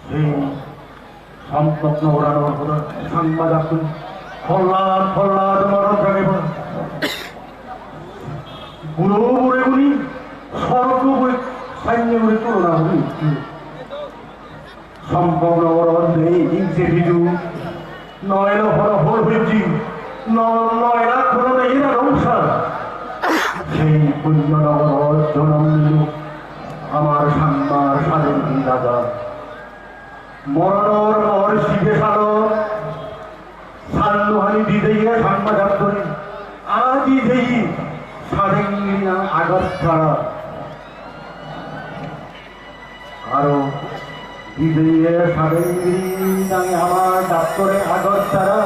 সেই সম্পন্ন ওড়ানোর কথা সংবাদ আসুন ফল্লাদ ফল্লাদ মারণ থাকে বুড়ো বুড়ে বুড়ি স্বর্গ বই সাইন্য করে তুলনা হবি সম্পন্ন ওরণ নেই হিংসে বিজু নয় হর হর হয়েছি নয় লাখ হল এরা সংসার সেই পুণ্যনগর জনম নিল আমার সাম্মার স্বাধীন রাজা মরণর পর শিখে সালো সাল্লুহানি দিদিয়ে সাংবাদ করি আজই দেই স্বাধীন আগত ছাড়া আরো দিদিয়ে স্বাধীন আমার ডাক্তরে আগত ছাড়া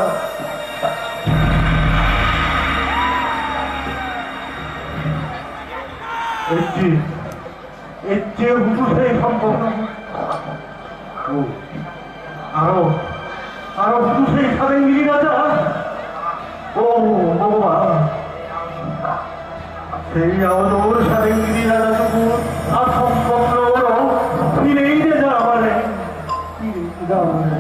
এর চেয়ে হুজু সেই সম্ভব আরো আরো হুজু সেই সাবেঙ্গিরি রাজা ও ভগবান সেই আওর সাবেঙ্গিরি রাজা টুকু আর সম্ভব ফিরেই যে যা আমারে ফিরেই যা আমারে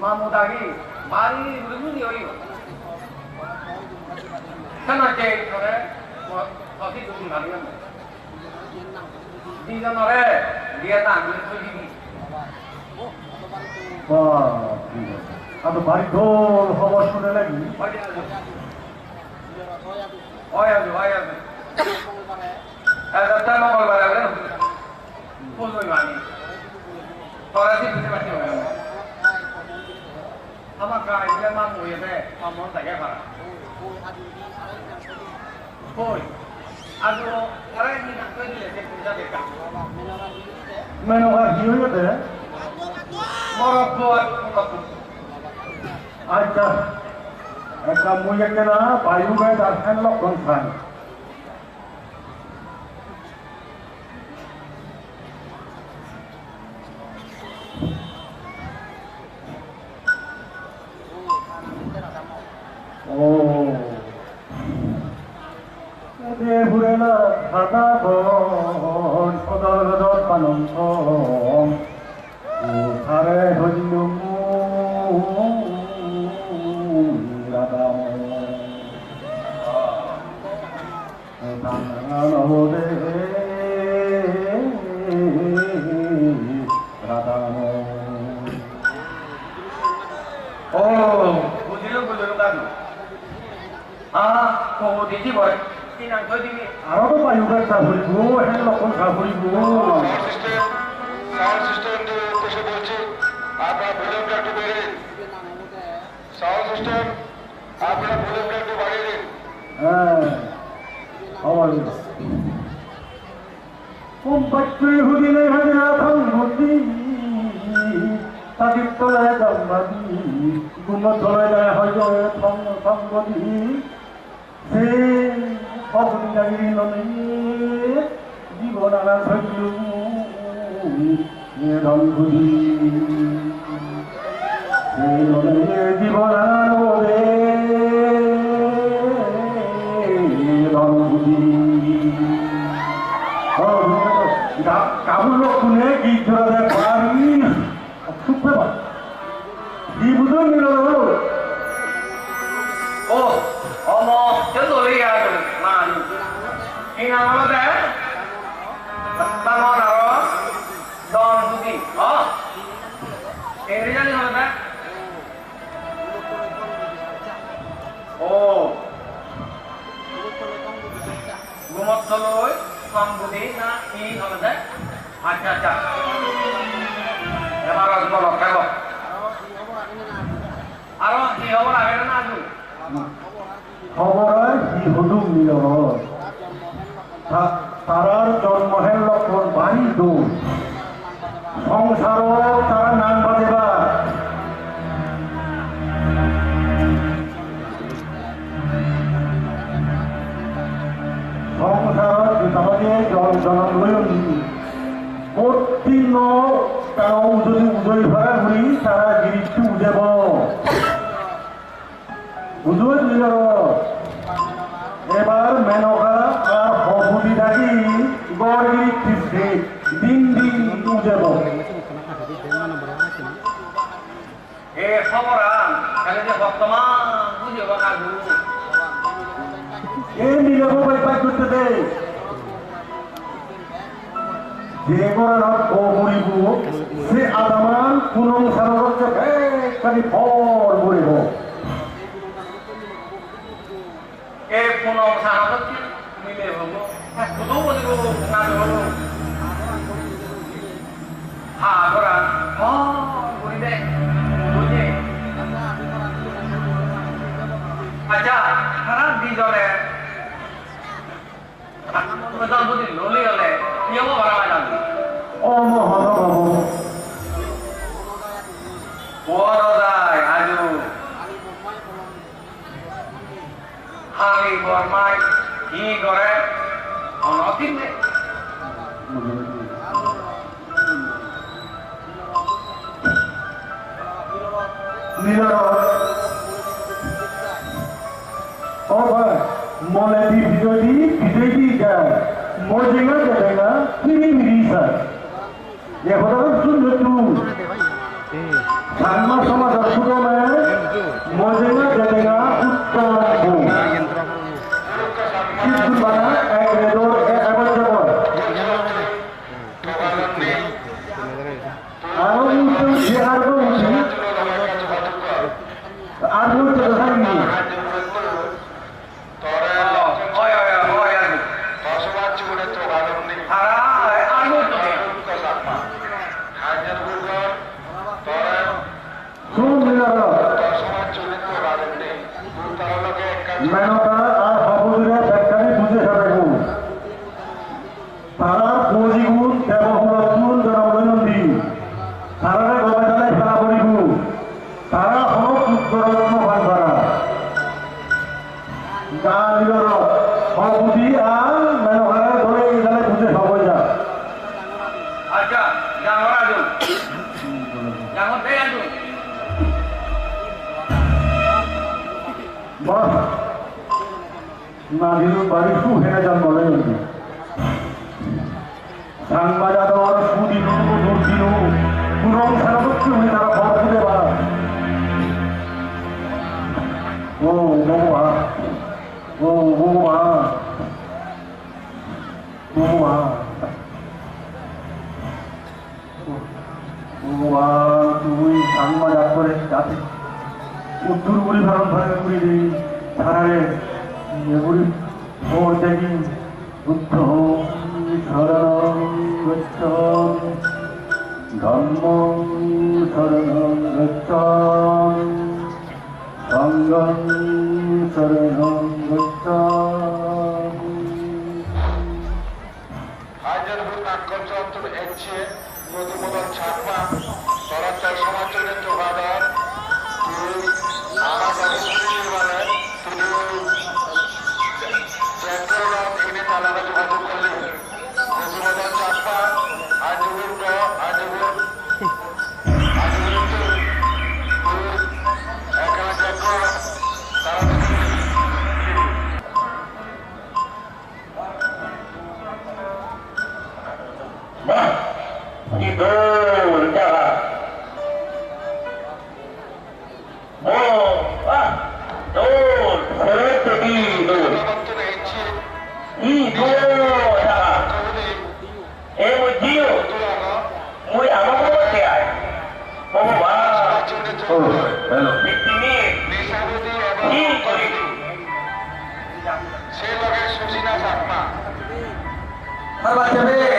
মামুদাগি বাড়ি রুজুনি হই সানাকে করে অতি দুদিন ভাবিও না দিজনরে দিয়া না আমি কই দিবি আতো বাড়ি দোল খবর শুনে লাগি ওই আছে এটা মঙ্গলবার হবে না বুঝবই মানে তোরা দিতে পারছি আমার গায়ে যে মা মুয়ে দে আমার তাকে পারা কই আজ আরে নি না কই দিলে যে পূজা দেখা মেনকা কি হইতে মরব্ব আচ্ছা একটা মুয়ে কেনা বায়ু গায়ে দার্শন লক্ষণ খান ঘুরেলা সাদা বন সদর পানন্দ হারে ধন্য রাধা রাধা ও বুঝিল বুঝিল কাজ ও দিদি বলে আরো তো বায়ুগার সাফরিব হ্যাঁ লক্ষণ সাফরিব সাউন্ড সিস্টেম উদ্দেশ্যে বলছি আপনার ভলিউমটা একটু বেড়ে দিন সাউন্ড সিস্টেম আপনার ভলিউমটা একটু বাড়িয়ে দিন হ্যাঁ 꼼박주의 후기를 하지라 당분이 사직도에 장마디 구멍도에 하여 당번이 새 어부장이 너는 이번 하나 설주 예당분이 새 너는 이번 하나 노래 예당분이 까불러 군에 기절하다 과리 숲에봐 이 무덤이로 어머, 전도리야, 난. 인하면 돼? 나 뭐 알아? 넌 누기? 인리장이 하면 돼? 오. 무엇들로 성분이 나이 하면 돼? 아차. 내 말을 좀 해봐. 알아? 이 허벌 안 해는 아주. খবরায় ইহুদু মিলন তারার জন্ম হেলক্ষণ বাড়ি দৌড় সংসার তারা নাম বাজেবা সংসার তাহলে জনম লয়ন প্রতিদিন তারা যদি উদয় ভরা ঘুরি তারা গিরিষ্টু উদেব উদয় দিল এবার মেনকা আর হবুদি ডাকি গড়গিরি খ্রিস্টে দিন উদেব এ খবরান খালি যে বর্তমান বুঝেব কাজু এ মিলেব বাইপাই করতে দে যে গড়ার ও মরিব সে আদামান পুনম সারকে ভেকারি ফর মরিব এ পুনম সারকে মিলে হবো বুঝো বুঝবো না হবো হ্যাঁ গড়ান বুঝি দে বুঝে আচ্ছা খারাপ দিজনে প্রধান বুঝি ললি হলে নিয়ম ভাড়া যাবে অমহন বাবু বড়দাই আজু হালি বর্মাই কি করে অনতিন নে মনে বিজয়ী যায় মজেঙ্গা যাবেঙ্গা ফিরি মিরিসা এখন শুনলো তুই সান্মা সমাজ সুগমে মজেঙ্গা যাবেঙ্গা উত্তর বানা এক রেদর এবার যাব আরো উঠে সে আরো উঠি আর বলতে থাকি মেনকা আর হবুদিরা ব্যাখ্যানে বুঝে যাবে তারা পুঁজিগুণ দেবহুলগুণ জনমনন্দী তারা গবেষণায় ফেলা পড়িব তারা হল উত্তরত্ন ভান্ডারা গা নিলর হবুদি আর মেনকারে ধরে এখানে বুঝে সবাই যা আচ্ছা জানো আজু জানো দে আজু বাহ নাদির বাড়ি সুহেনে জন্ম লয়ন্তি সাংবাজাদর সুদিনু দুর্দিনু পুরম সারবত্য হয়ে তারা ভর খুঁজে বা ও বৌমা ও বৌমা বৌমা বৌমা তুই সাংবাজাদ করে যাতে উত্তর গুলি ভারত ভারত করি দিই তারারে এগুলি ওর দেখি বুদ্ধ শরণ গচ্ছাম ধর্ম শরণ গচ্ছাম সংগম শরণ গচ্ছাম আইজারপুর নাট্যমঞ্চ অন্তর এচ্ছে মধুমদন ছাপা তরাচার সমাজের যোগাদার আমার মানে তিনি এখানে তালাকা যোগাযোগ করলেন মধুমদন ছাপা আইজারপুর আইজারপুর এখানে তারা Idul jaga. Idul, seperti idul. Idul jaga. Mujio, mui amak mau tiai. Oh bah. Oh, hello. Ini, ini kori. সে লগে সুচিনা চাকমা আর বাচ্চা মেয়ে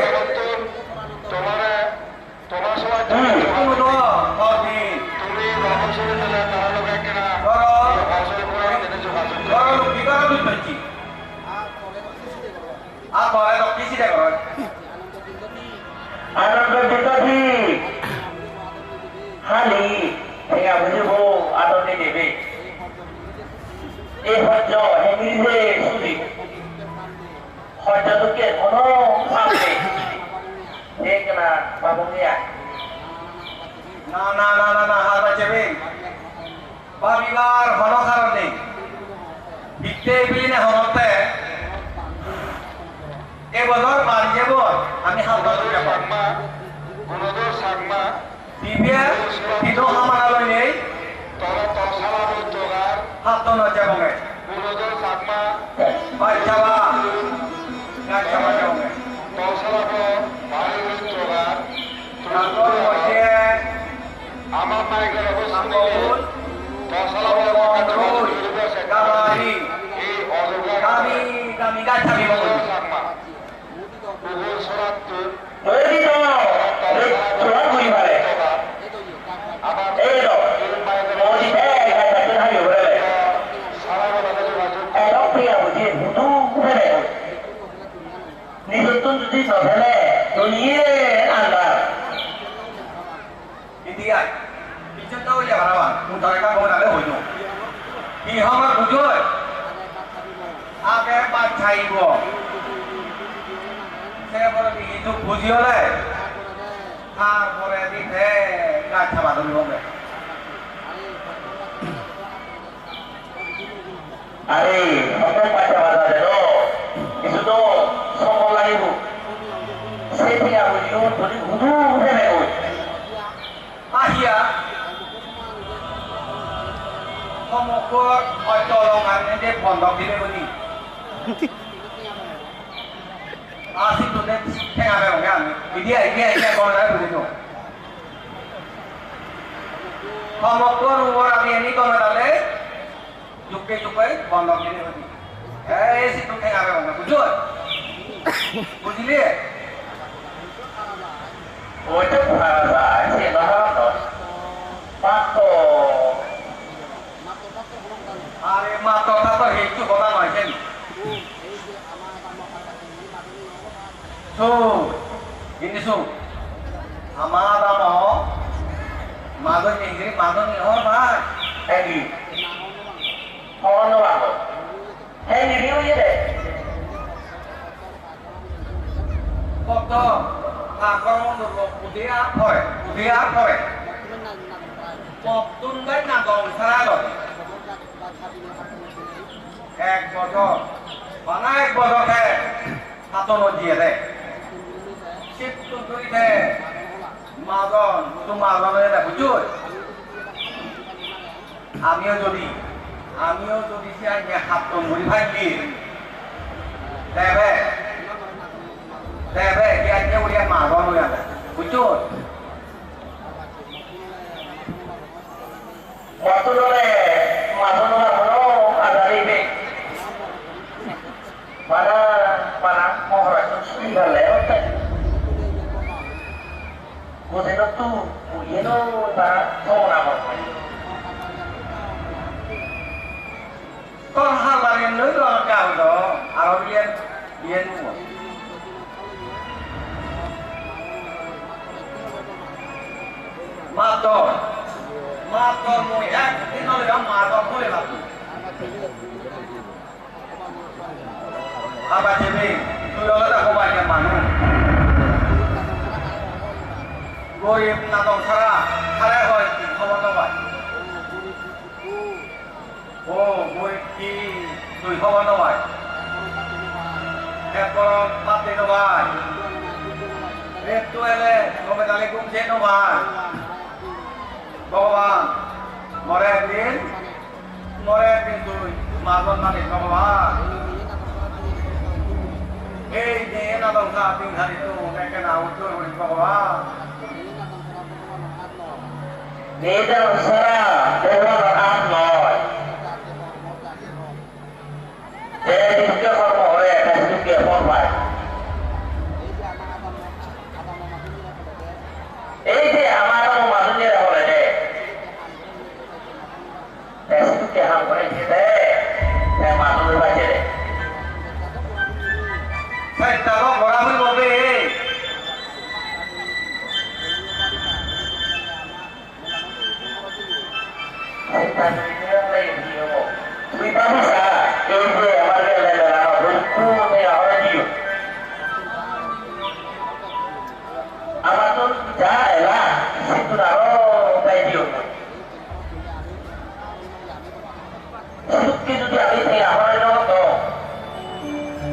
তোমার সবাই তুমি রহস্যের দিলে তারা লোক কিনা রহস্যের পুরো দিনে যোগাযোগ Anak berjudi, hari, saya berjumpa atau TTV. Hojo, ini deh, sudi. Hojo tu kian, kono, sampai. Dia kena bangun dia. না হারবা চেবে বাবিবার হন কারণে বিতে বিনে হনতে এ বছর মারি যাব আমি হালকা করে পারব সাকমা গুণদর সাকমা বিবিয়া কিনো হামানালৈ নেই তরা তসালার জোগার হাত ন যাবগে গুণদর সাকমা বাচ্চাবা গাছাবা যাবগে তসালার বাড়ির জোগার তারপর মধ্যে আমার মাইকের অবস্থা আমল তসালার আমল গাবারি এই অজগার kami gacha bimongo সাকমা Google সরাত Berarti kalau surat beri balik. আবার Mau di kata Tuhan juga boleh. সারা বেলা যোগাযোগ Elok pria uji butuh boleh. Ni betul tu sih boleh. Dunia anda. India pichen tau ya barawan mutai ka bona le hoino ki hamar bujoi age bachai bo se bor bi itu bujio le har pore di the gacha badul bobe Ari, apa baca bahasa itu? Itu tu sombong lagi bu. Saya punya uji tu butuh boleh. ahia komokor ocolongan de pondok dine boni asik tu ne tengah be ngan dia kono la boni no komokor uor ami ini kono dale juke pondok dine boni sik tu tengah be ngan bujur bujile Untuk bahasa Cina Pato are mato tato hitu kota noi ken so ini so amada mo mago ni hor ba Egi Kawan orang tu Hei dia je deh kota Agong được udia thôi một tuần bách là còn xa rồi এক বছর অনেক বছর থেকে হাতনো দিয়ে শিবটু ধরিতে মাজন শুধু মাজনের না বুঝুই আমিও যদি সে হাতন ধরি ভাঙি দেবে কি আজকে উড়িয়া মাজন হয়ে যাবে বুঝুই Matulore Matulore Hono Adaribe Para Mohra Sustiga Leote Musino tu Uyeno Ta Sona con hai bà liền lưới con chào đó à nó liên liên của মাতর মই একদিন হলে মাতর বলে লাগতো আবার যেবে তুই হলে কমাইলে মানুষ গরিব নাদক ছাড়া খারাপ হয় কি খবর নবাই ও গরিব কি তুই খবর নবাই এখন পাতে নবাই একটু এলে কবে তাহলে কমছে নবাই ভগবান মরে একদিন তুই মারবন মানে ভগবান এই যে নাদক ছা তিন ধারি তো একে না উত্তর করি ভগবান Tidak usah, dewan Ahmad. Jadi juga oleh kasih dia forward. Ini amalan maksudnya oleh deh. Kasih dia hampurin kita. Saya maklum baca deh. Saya tahu orang mobil. Kita bisa, ini amalan adalah berkumpul orang itu. Amatun jalan, situ naro baju. Suki itu dia ini apa itu?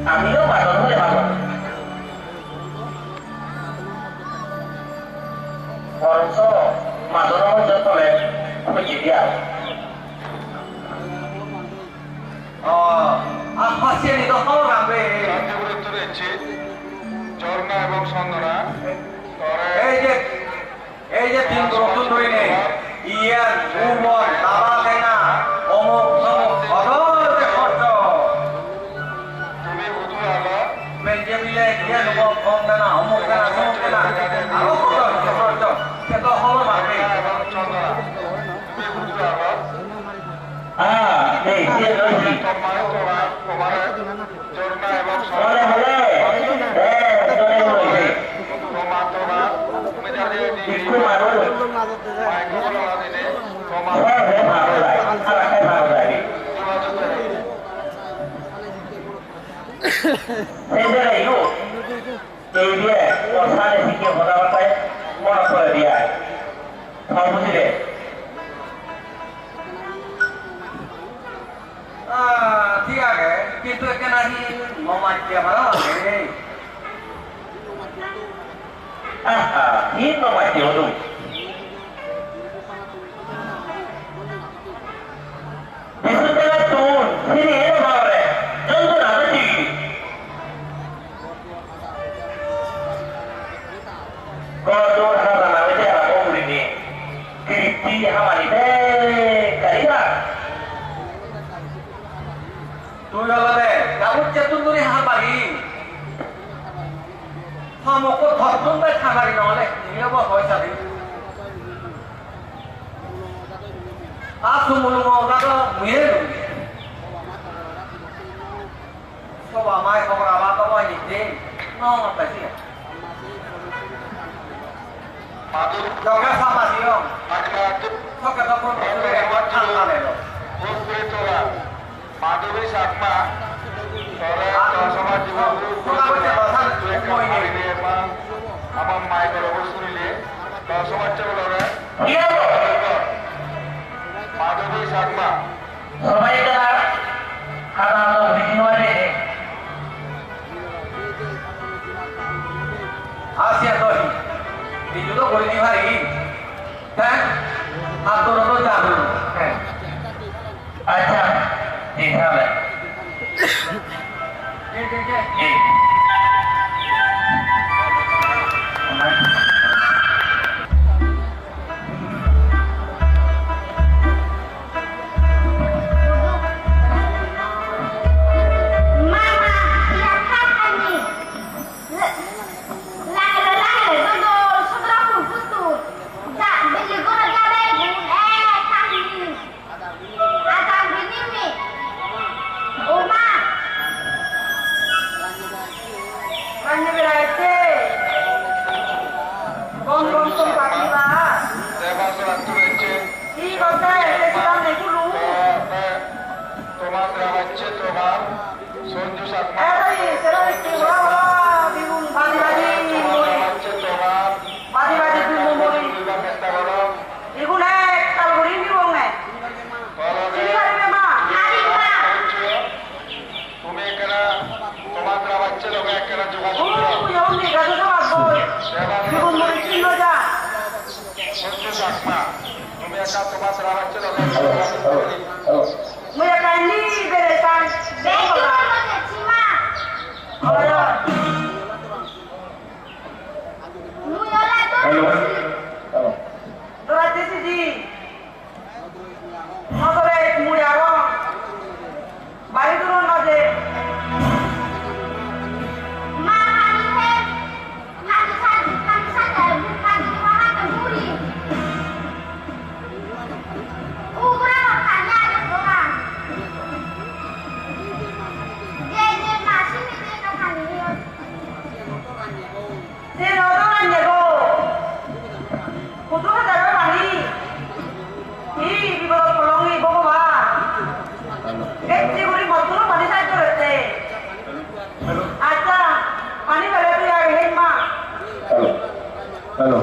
Amilo matun boleh matun. Orang so matun orang contoh le, apa jadi? হাসিয়ে নিত হলো রাখবে শান্তিপুর উত্তরে ইচ্ছে ঝর্ণা এবং সন্দনা এই যে তিন নতুন ধরে নেই ইয়ান উমর বাবা দেনা অমুক সমুক অদর খরচ তুমি বুধু আলো মেজে মিলে ইয়ান কম দেনা অমুক দেনা সমুক দেনা আরো খরচ সে তো হলো রাখবে এবং চন্দনা তুমি বুধু আলো Nih, dia lagi. তোমার ঝর্ণা এবং Boleh, boleh. Boleh. তোমাতোরা তুমি জানিয়ে দিই Ikut malu. মাইক্রোফোন দিলে তোমার Boleh malu lagi. Alaknya malu lagi. যোগাযোগ করে Saya dah ikut. Dia, orang ni sikit orang apa? Mana boleh dia? Kamu sih deh. ঠিক আছে কিন্তু একে নাকি মমাইতে ভালো লাগে Ini nomor dia tu. Besok tengah tu, sini ada apa le? Contoh ada di. Kalau tu ada nama macam apa orang ini? Kriti apa ni? Kalimat. তুই হলে Cavour চেতন ধরে হাবারি সমক ধর্তন বাই খাবারি নহলে নিয়ম পয়সা দিই আসু মুলু মৌজাত মুয়ে সব আমায় খবর আবার তো হয় নিতে নমাইছি মাদুর জগা সামাজিও মাদুর সকে তখন ঠান্ডা নেল তোরা মাধবী সাতমা সমাজ জীবন আমার মায়ের অবস্থা নিলে সমাজ Dia tu. মাধবী সাতমা Sampai dah. Kalau tu bikin wali ni. আসিয়া দহি এই জন্য করে দি ভাই হ্যাঁ আন্দোলন তো যাবে হ্যাঁ Acha. Ni sahabat. Ni. Dewas তোমার গ্রাম হচ্ছে তোমার সঞ্জু সাকমা হচ্ছে তোমার চেষ্টা করো তুমি এখানে তোমার গ্রাম হচ্ছে লোক এখানে যোগাযোগ সঞ্জু সাকমা তুমি একা তোমার গ্রাম হচ্ছে লোক Halo.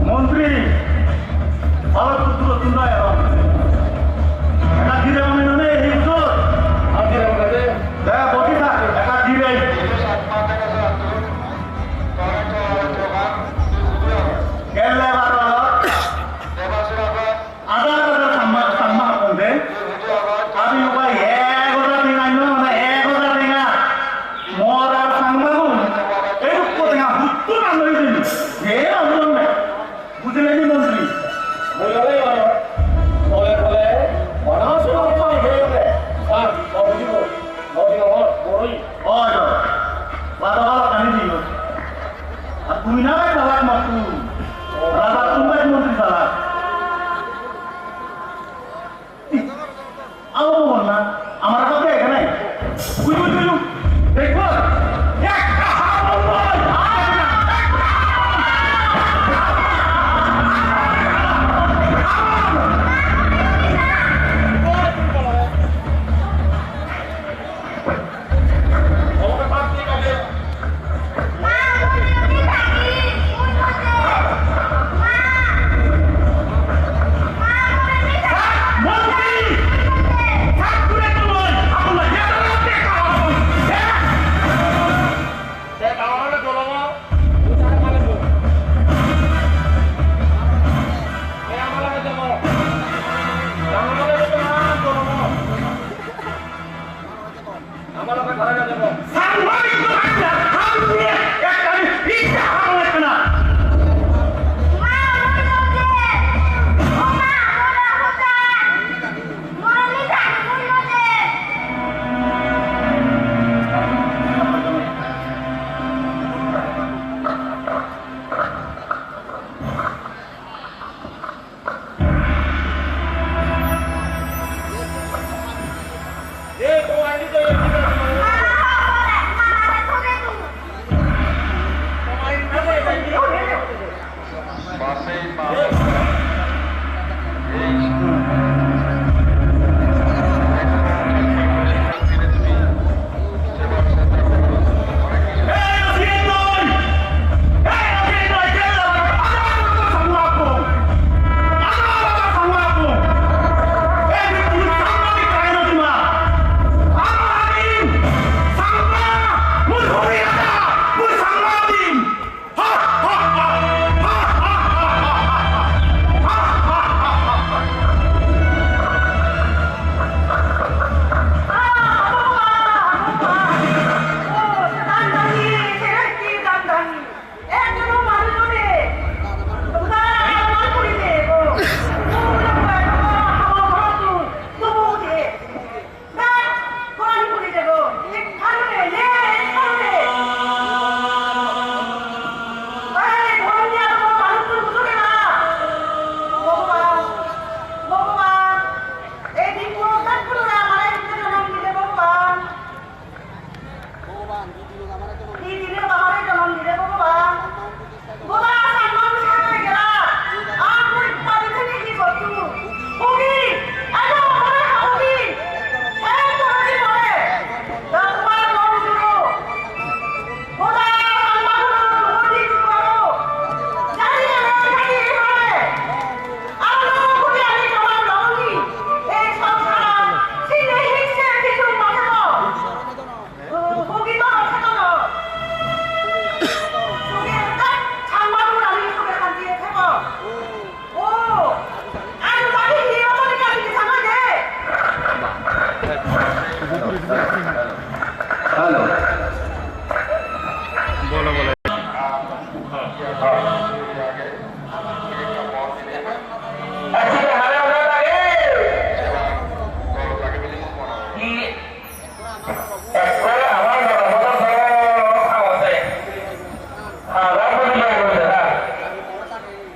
মন্ত্রী ভালো তো দূর ya এটা ধীরে মনে নেই এই তো আর ধীরে মনে দে বসি থাক এটা ধীরে সাকমা থেকে কেলে বারো আদার কথা সম্মান করবে আমি উপায় 1000 দিন আইনো না 1000 দিন মরার সংবাদ এই কোথা হুত্তু না লই দিন হে আমন না বুঝলেন মন্ত্রী বলে বলে বনাস পাই হে রে আর বুঝিব বড়ই ওই বাবা কানি দিও আর তুমি না চালাক মাতু রাজা তুমি মন্ত্রী চালাক আমার বল না আমার কাছে এখানে বুঝু বুঝু দেখো একটা হাওয়া বল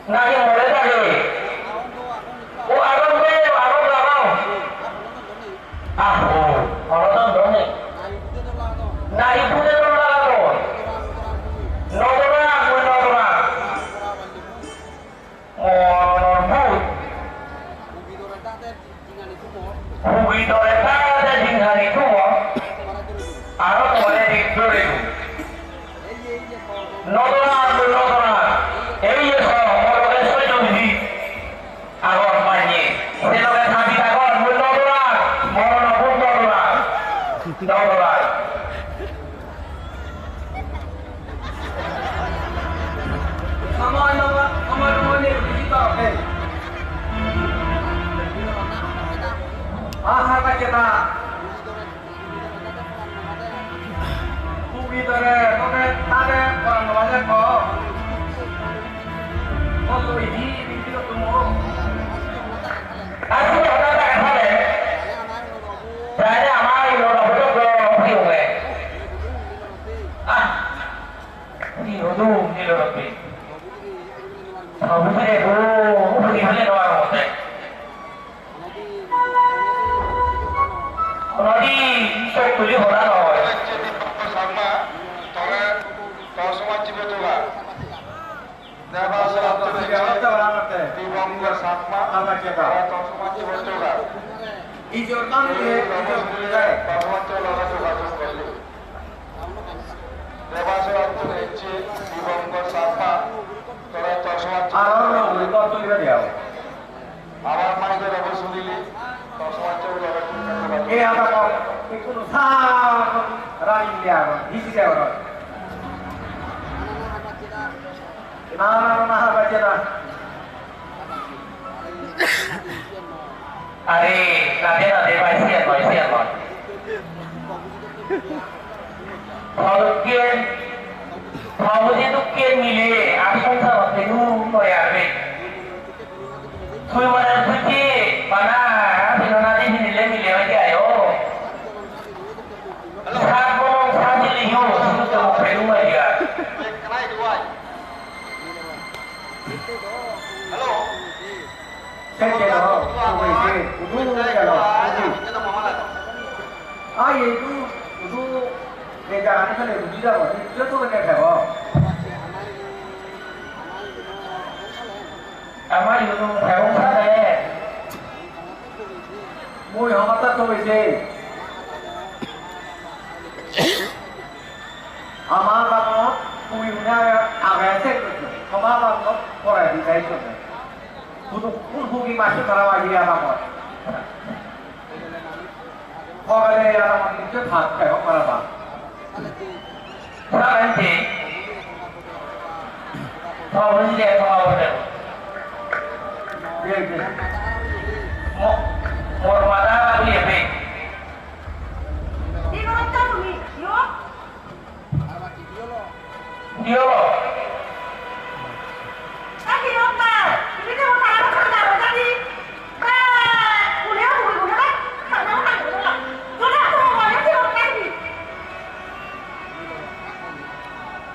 Nagi mulai tadi. Oh, arang be, arang arang. Ah, oh, arang dong nih. Nah, ibu dia dong lah tuh. Nodora, gue nodora. Oh, norbut. Hugi doreta ada jinghan itu mau. Arang boleh dibeli. Nodora, gue nodora. Ini ya so, mau ke sekolah jadi. Agor panji. Sino ke sapi agor, gue nodora. Mau nopun nodora. Nodora. Sama ni kita eh. Ahar kita. Bugi tare, toke tare orang banyak kok. Oh tu ini video tunggu. Aku ada tak ada. Saya amai lo betul betul piu eh. Ah, ini lo lebih. Kamu boleh pergi boleh doang hotel. Kalau di saya tujuh orang loh. সামনা তরে দশমার জীবতলা দেবাসের দিবঙ্গের সাতমা দশমার জীবতলা Hijau kan dia, hijau boleh. দশমার যোগাযোগ করলে দেবাসের অঞ্চলে হচ্ছে দিবঙ্গের সাতমা তরে দশমার Arang boleh kau tu dia. আমার মাইদের অবশ্য দিলে দশমার যোগাযোগ Eh apa kau? Ikut sah raih dia, isi dia orang. Nah baca dah. Ari, nanti siap loh. Kalau itu kian milih, asal sama itu ya be. Kau mana pergi, mana? Bila nanti milih aja ayo. Sabu sabi liu, sudah mau pergi aja. কেনাই দুয়াই hello Saya kira, kau ini, udu kalau, যেটা Mahala ah itu, udu, mereka ni kan udu dah, itu tu kan dia kau. Ama itu hewan sana. Mui hong kata tu isi. Ama kamu, mui punya agak sek, kamu kamu korang di sana tu. Udu udu masuk kalau lagi apa kau? Kau ni yang itu tak kau mana bang? Nanti, kau lihat kau ada. Dia dia. Mau mana lihat be. Dia loh.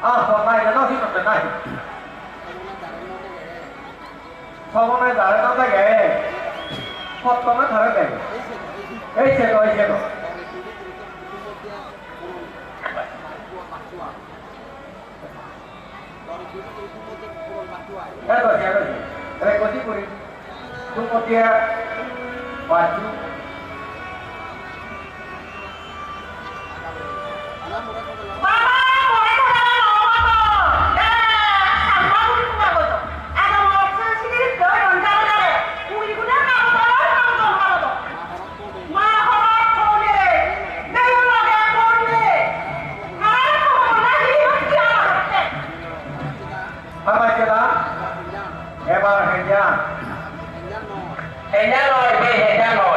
Ah, kau naik dah sih tak naik. Kau naik dah tak naik. Kau kau naik dah naik. Cekok. Siapa? Rekodi puri. Tunggu dia baju. Apa kita? Ebar hanya. Hanya loh, be hanya loh.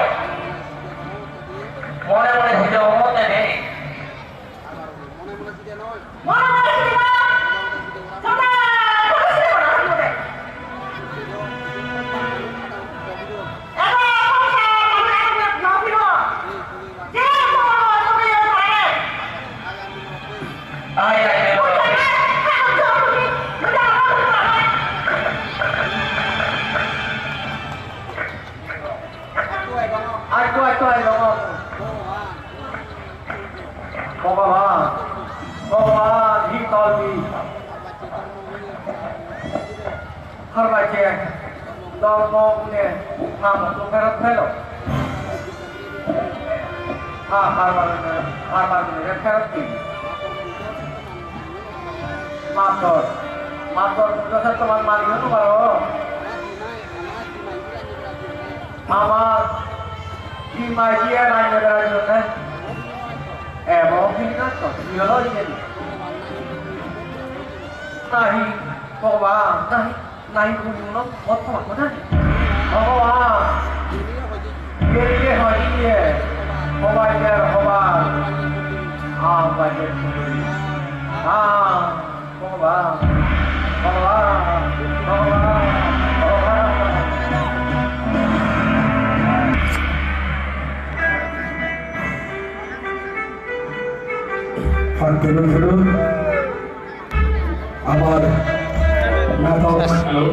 Mulai sudah umur tadi. ধর্মকে সামর্থ্য ফেরত পেল হার ফেরত দিন মাতর তোমার মালিক হতে পারো আমার কি মাইকিয়া নাই বেড়ার জন্য এবং কিন্তু নাহি ভগবান নাহি নাহি কোনো বর্তমান কথা ভগবান কে হয় গিয়ে সবাইকার হবার বাইরে ভগবান ভগবান ভগবান ভগবান আন্দোলন হল আমার নাটক